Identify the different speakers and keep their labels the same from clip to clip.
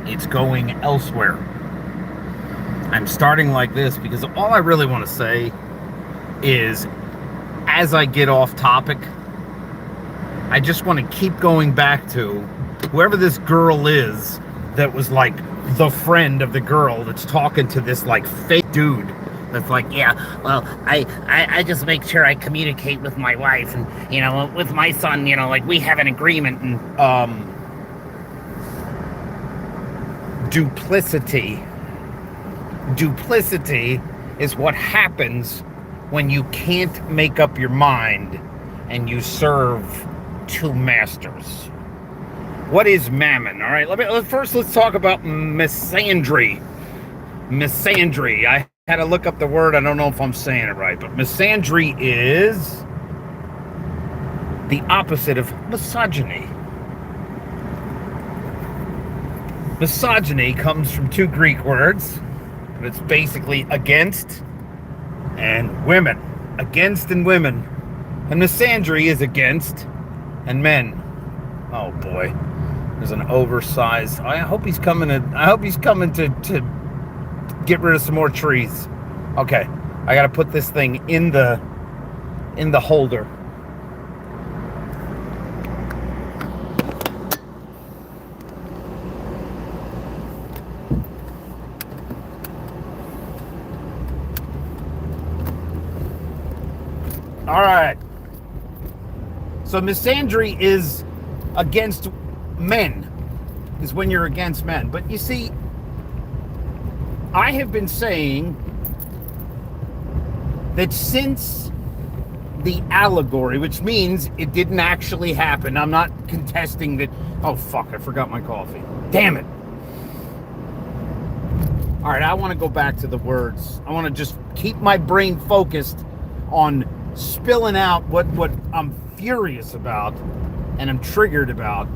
Speaker 1: It's going elsewhere. I'm starting like this because all I really want to say is, as I get off topic, I just want to keep going back to whoever this girl is that was like the friend of the girl that's talking to this like fake dude that's like, yeah, well, I just make sure I communicate with my wife and, with my son, like we have an agreement. And duplicity is what happens when you can't make up your mind and you serve two masters. What is mammon? All right, let's talk about misandry. Misandry. I had to look up the word. I don't know if I'm saying it right, but misandry is the opposite of misogyny. Misogyny comes from two Greek words. It's basically against and women. Against and women. And misandry is against and men. Oh boy. There's an oversized. I hope he's coming to get rid of some more trees. Okay. I gotta put this thing in the holder. All right. So misandry is against men, is when you're against men. But you see, I have been saying that since the allegory, which means it didn't actually happen, I'm not contesting that. Oh, fuck, I forgot my coffee. Damn it. All right, I want to go back to the words. I want to just keep my brain focused on spilling out what I'm furious about and I'm triggered about.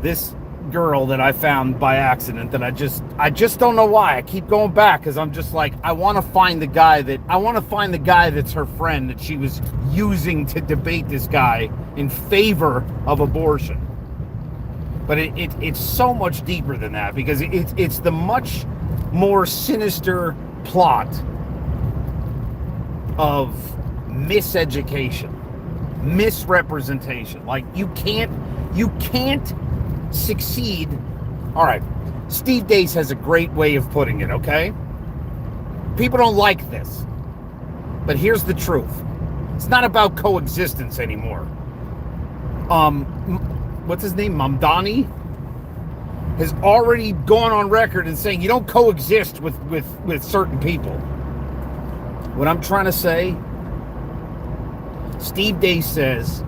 Speaker 1: This girl that I found by accident that I just don't know why. I keep going back because I'm just like, I want to find the guy that's her friend that she was using to debate this guy in favor of abortion. But it's so much deeper than that because it's the much more sinister plot of miseducation, misrepresentation. Like you can't succeed. All right, Steve Deace has a great way of putting it, okay? People don't like this, but here's the truth. It's not about coexistence anymore. What's his name? Mamdani has already gone on record and saying you don't coexist with certain people. What I'm trying to say, Steve Deace says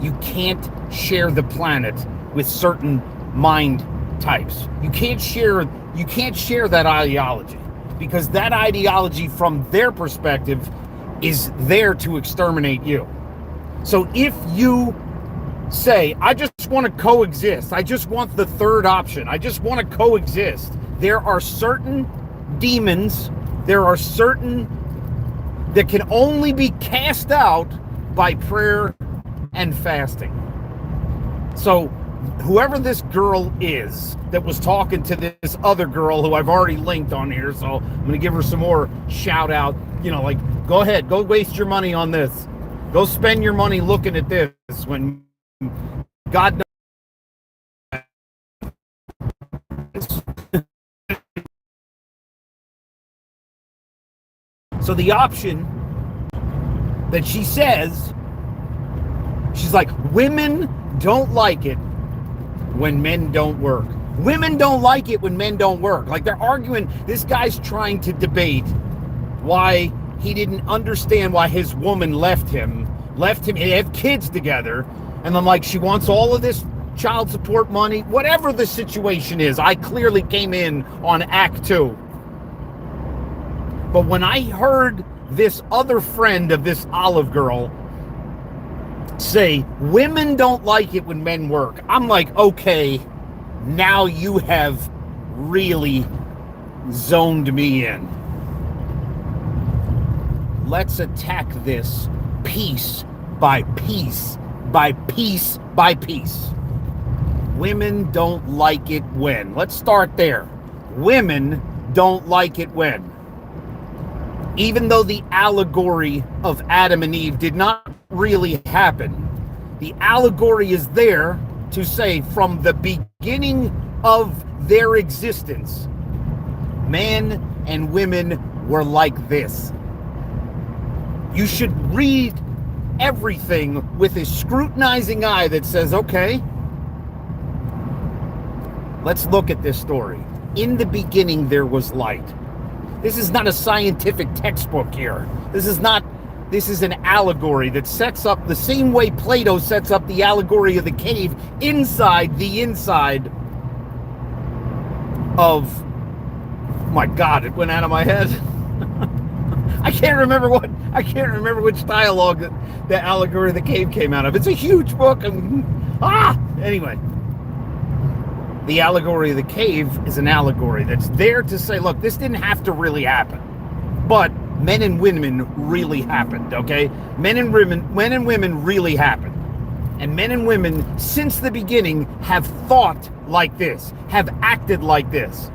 Speaker 1: you can't share the planet with certain mind types. You can't share that ideology because that ideology from their perspective is there to exterminate you. So if you say, I just want to coexist, I just want the third option, I just want to coexist, there are certain demons, there are certain that can only be cast out by prayer and fasting. So whoever this girl is that was talking to this other girl who I've already linked on here, so I'm going to give her some more shout out, like, go ahead, go waste your money on this. Go spend your money looking at this when God knows. So the option that she says, she's like, women don't like it when men don't work. Women don't like it when men don't work. Like they're arguing, this guy's trying to debate why he didn't understand why his woman left him. They have kids together. And I'm like, she wants all of this child support money, whatever the situation is. I clearly came in on Act 2. But when I heard this other friend of this Olive girl say, women don't like it when men work, I'm like, okay, now you have really zoned me in. Let's attack this piece by piece by piece by piece. Women don't like it when. Let's start there. Women don't like it when. Even though the allegory of Adam and Eve did not really happen, the allegory is there to say from the beginning of their existence, men and women were like this. You should read everything with a scrutinizing eye that says, okay, let's look at this story. In the beginning, there was light. This is not a scientific textbook here. This is an allegory that sets up the same way Plato sets up the allegory of the cave inside the inside of, my God, it went out of my head. I can't remember which dialogue that the allegory of the cave came out of. It's a huge book. Anyway. The allegory of the cave is an allegory that's there to say, look, this didn't have to really happen. But men and women really happened, okay? Men and women really happened. And men and women, since the beginning, have thought like this, have acted like this.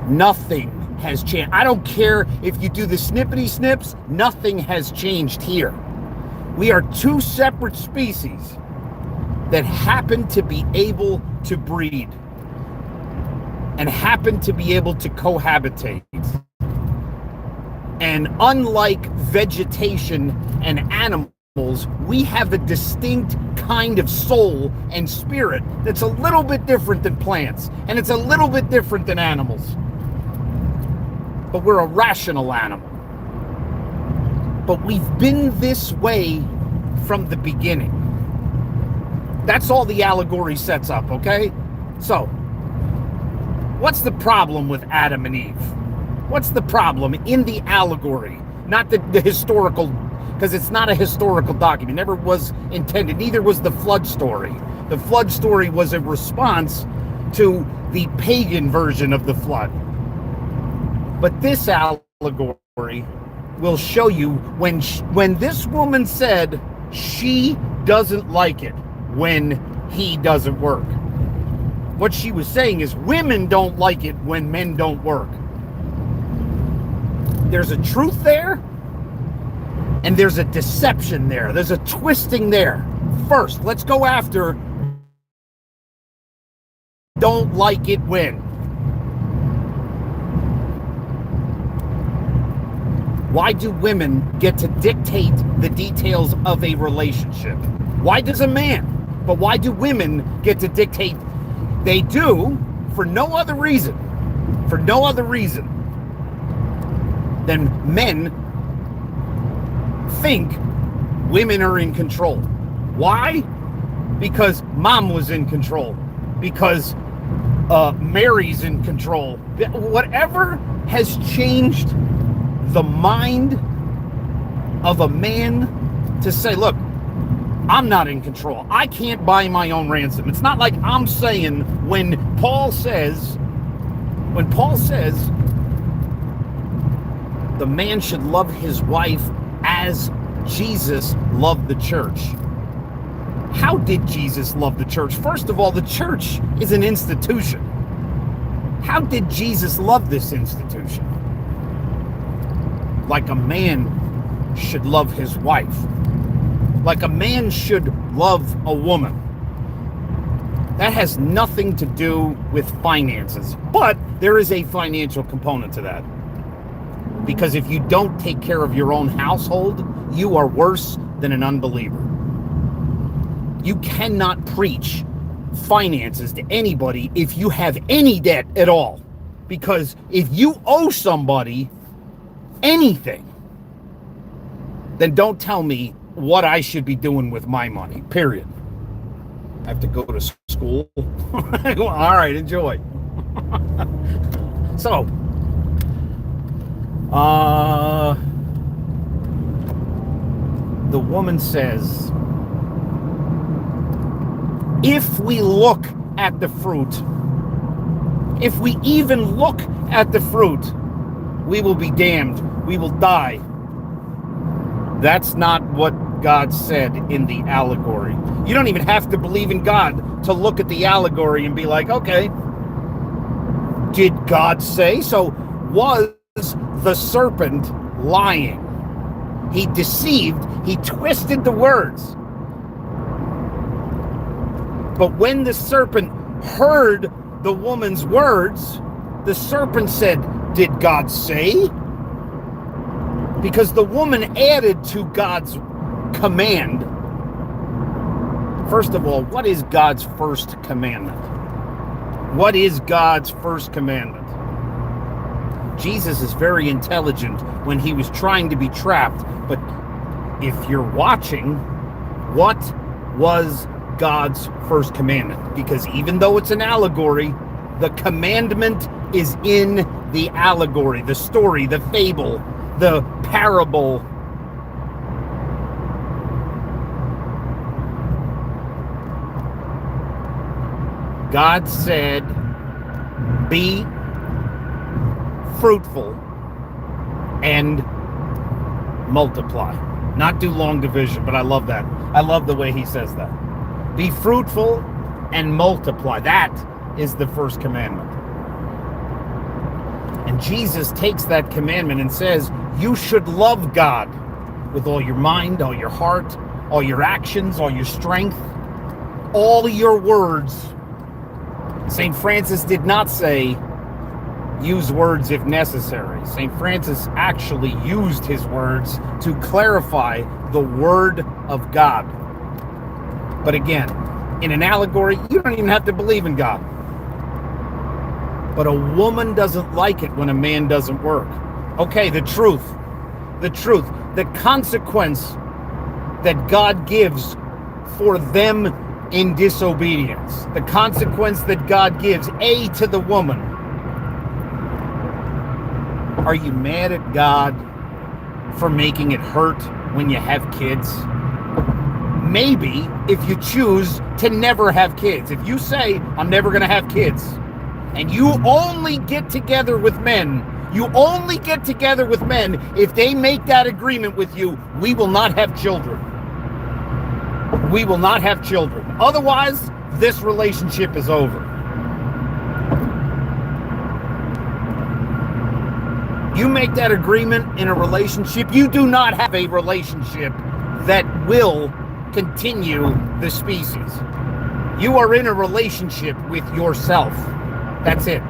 Speaker 1: Nothing has changed. I don't care if you do the snippety snips, nothing has changed here. We are two separate species that happen to be able to breed and happen to be able to cohabitate. And unlike vegetation and animals, we have a distinct kind of soul and spirit that's a little bit different than plants, and it's a little bit different than animals. But we're a rational animal. But we've been this way from the beginning. That's all the allegory sets up, okay? So, what's the problem with Adam and Eve? What's the problem in the allegory? Not the historical, because it's not a historical document. Never was intended. Neither was the flood story. The flood story was a response to the pagan version of the flood. But this allegory will show you when this woman said she doesn't like it when he doesn't work. What she was saying is women don't like it when men don't work. There's a truth there, and there's a deception there. There's a twisting there. First, let's go after don't like it when. Why do women get to dictate the details of a relationship? Why does a man? But why do women get to dictate? They do for no other reason. For no other reason than men think women are in control. Why? Because mom was in control. Because Mary's in control. Whatever has changed the mind of a man to say, look, I'm not in control. I can't buy my own ransom. It's not like I'm saying when Paul says the man should love his wife as Jesus loved the church. How did Jesus love the church? First of all, the church is an institution. How did Jesus love this institution? Like a man should love his wife. Like a man should love a woman. That has nothing to do with finances, but there is a financial component to that. Because if you don't take care of your own household, you are worse than an unbeliever. You cannot preach finances to anybody if you have any debt at all. Because if you owe somebody anything, then don't tell me what I should be doing with my money, period. I have to go to school. All right, enjoy. So, the woman says, if we look at the fruit, if we even look at the fruit, we will be damned. We will die. That's not what God said in the allegory. You don't even have to believe in God to look at the allegory and be like, okay, did God say? So was the serpent lying? He deceived, he twisted the words. But when the serpent heard the woman's words, the serpent said, did God say? Because the woman added to God's command. First of all, what is God's first commandment? What is God's first commandment? Jesus is very intelligent when he was trying to be trapped. But if you're watching, what was God's first commandment? Because even though it's an allegory, the commandment is in the allegory, the story, the fable, the parable. God said, be fruitful and multiply. Not do long division, but I love that. I love the way he says that. Be fruitful and multiply. That is the first commandment. And Jesus takes that commandment and says, you should love God with all your mind, all your heart, all your actions, all your strength, all your words. St. Francis did not say, use words if necessary. St. Francis actually used his words to clarify the word of God. But again, in an allegory, you don't even have to believe in God. But a woman doesn't like it when a man doesn't work. Okay, the truth, the consequence that God gives for them in disobedience, the consequence that God gives, to the woman. Are you mad at God for making it hurt when you have kids? Maybe if you choose to never have kids. If you say, I'm never going to have kids, and you only get together with men, if they make that agreement with you, we will not have children. We will not have children. Otherwise, this relationship is over. You make that agreement in a relationship, you do not have a relationship that will continue the species. You are in a relationship with yourself. That's it.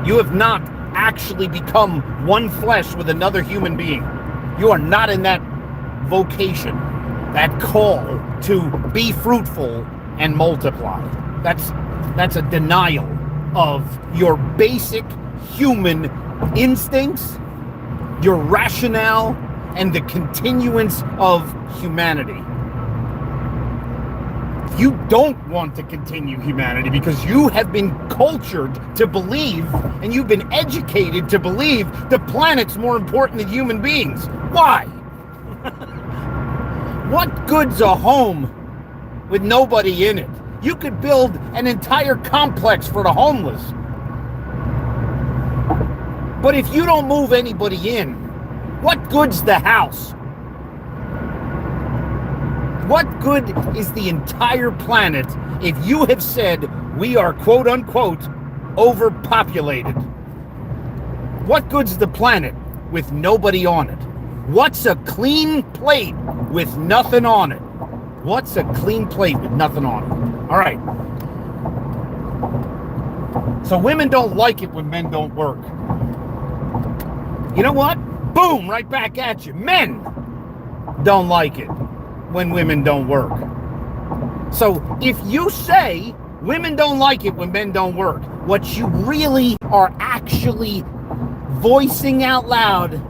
Speaker 1: You have not actually become one flesh with another human being. You are not in that vocation, that call to be fruitful and multiply. That's a denial of your basic human instincts, your rationale, and the continuance of humanity. You don't want to continue humanity because you have been cultured to believe, and you've been educated to believe, the planet's more important than human beings. Why? What good's a home with nobody in it? You could build an entire complex for the homeless. But if you don't move anybody in, what good's the house? What good is the entire planet if you have said we are quote unquote overpopulated? What good's the planet with nobody on it? What's a clean plate with nothing on it? What's a clean plate with nothing on it? All right. So women don't like it when men don't work. You know what? Boom, right back at you. Men don't like it when women don't work. So if you say women don't like it when men don't work, what you really are actually voicing out loud,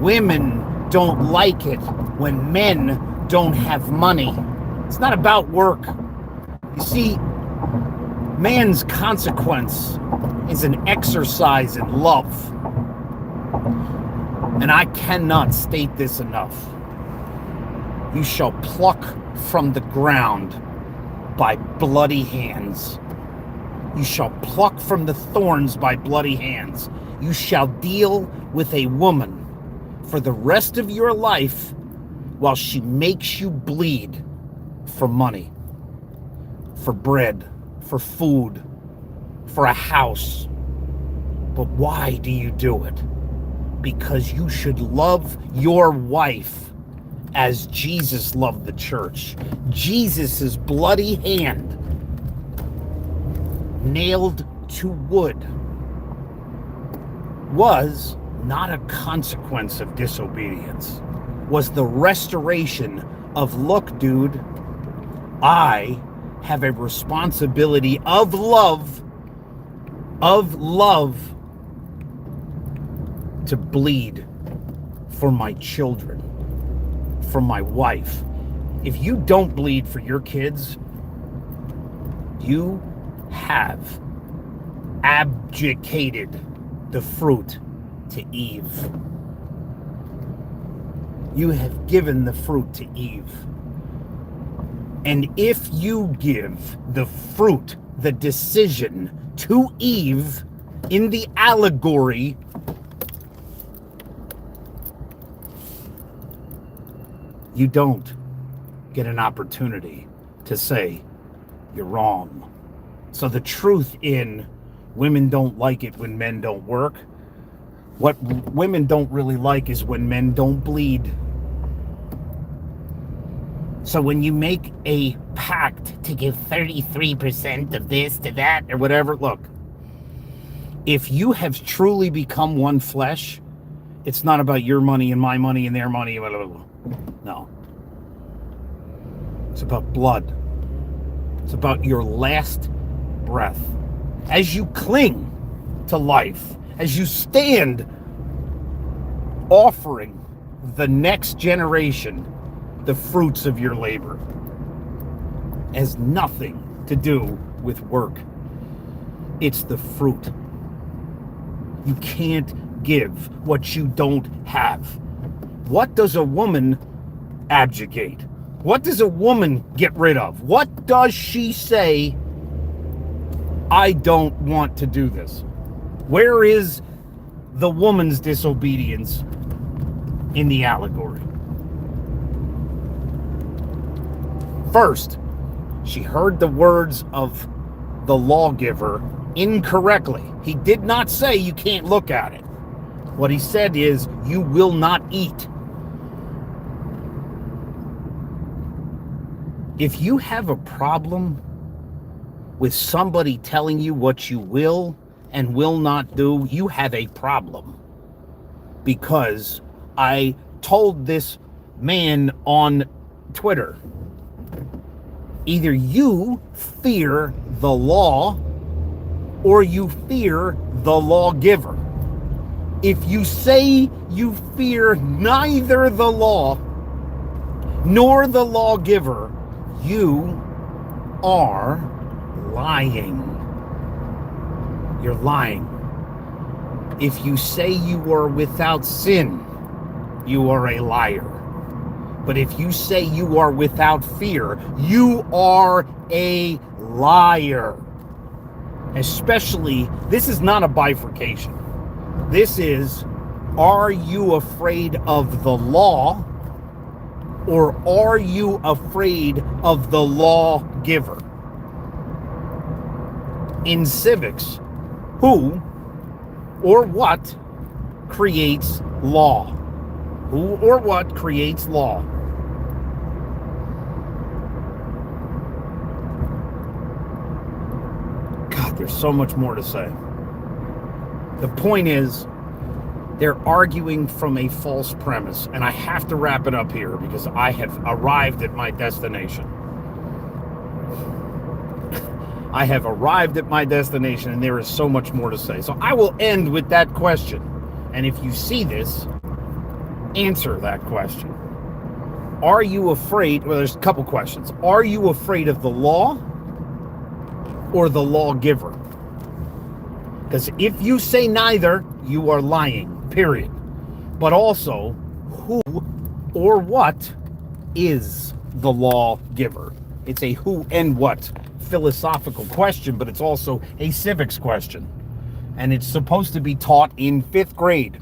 Speaker 1: women don't like it when men don't have money. It's not about work. You see, man's consequence is an exercise in love. And I cannot state this enough. You shall pluck from the ground by bloody hands. You shall pluck from the thorns by bloody hands. You shall deal with a woman for the rest of your life while she makes you bleed for money, for bread, for food, for a house. But why do you do it? Because you should love your wife as Jesus loved the church. Jesus' bloody hand nailed to wood was not a consequence of disobedience, was the restoration of, look, dude, I have a responsibility of love to bleed for my children, for my wife. If you don't bleed for your kids, you have abdicated the fruit to Eve. You have given the fruit to Eve. And if you give the fruit, the decision to Eve in the allegory, you don't get an opportunity to say you're wrong. So the truth in women don't like it when men don't work. What women don't really like is when men don't bleed. So when you make a pact to give 33% of this to that or whatever, look, if you have truly become one flesh, it's not about your money and my money and their money. Blah, blah, blah. No. It's about blood. It's about your last breath. As you cling to life, as you stand offering the next generation the fruits of your labor, has nothing to do with work. It's the fruit. You can't give what you don't have. What does a woman abdicate? What does a woman get rid of? What does she say? I don't want to do this. Where is the woman's disobedience in the allegory? First, she heard the words of the lawgiver incorrectly. He did not say you can't look at it. What he said is, you will not eat. If you have a problem with somebody telling you what you will and will not do, you have a problem. Because I told this man on Twitter, either you fear the law or you fear the lawgiver. If you say you fear neither the law nor the lawgiver, you are lying. You're lying. If you say you are without sin, you are a liar. But if you say you are without fear, you are a liar. Especially, this is not a bifurcation. This is, are you afraid of the law or are you afraid of the lawgiver? In civics, who or what creates law? Who or what creates law? God, there's so much more to say. The point is, they're arguing from a false premise, and I have to wrap it up here because I have arrived at my destination. I have arrived at my destination, and there is so much more to say. So I will end with that question. And if you see this, answer that question. Are you afraid? Well, there's a couple questions. Are you afraid of the law or the lawgiver? Because if you say neither, you are lying, period. But also, who or what is the lawgiver? It's a who and what philosophical question, but it's also a civics question. And it's supposed to be taught in 5th grade.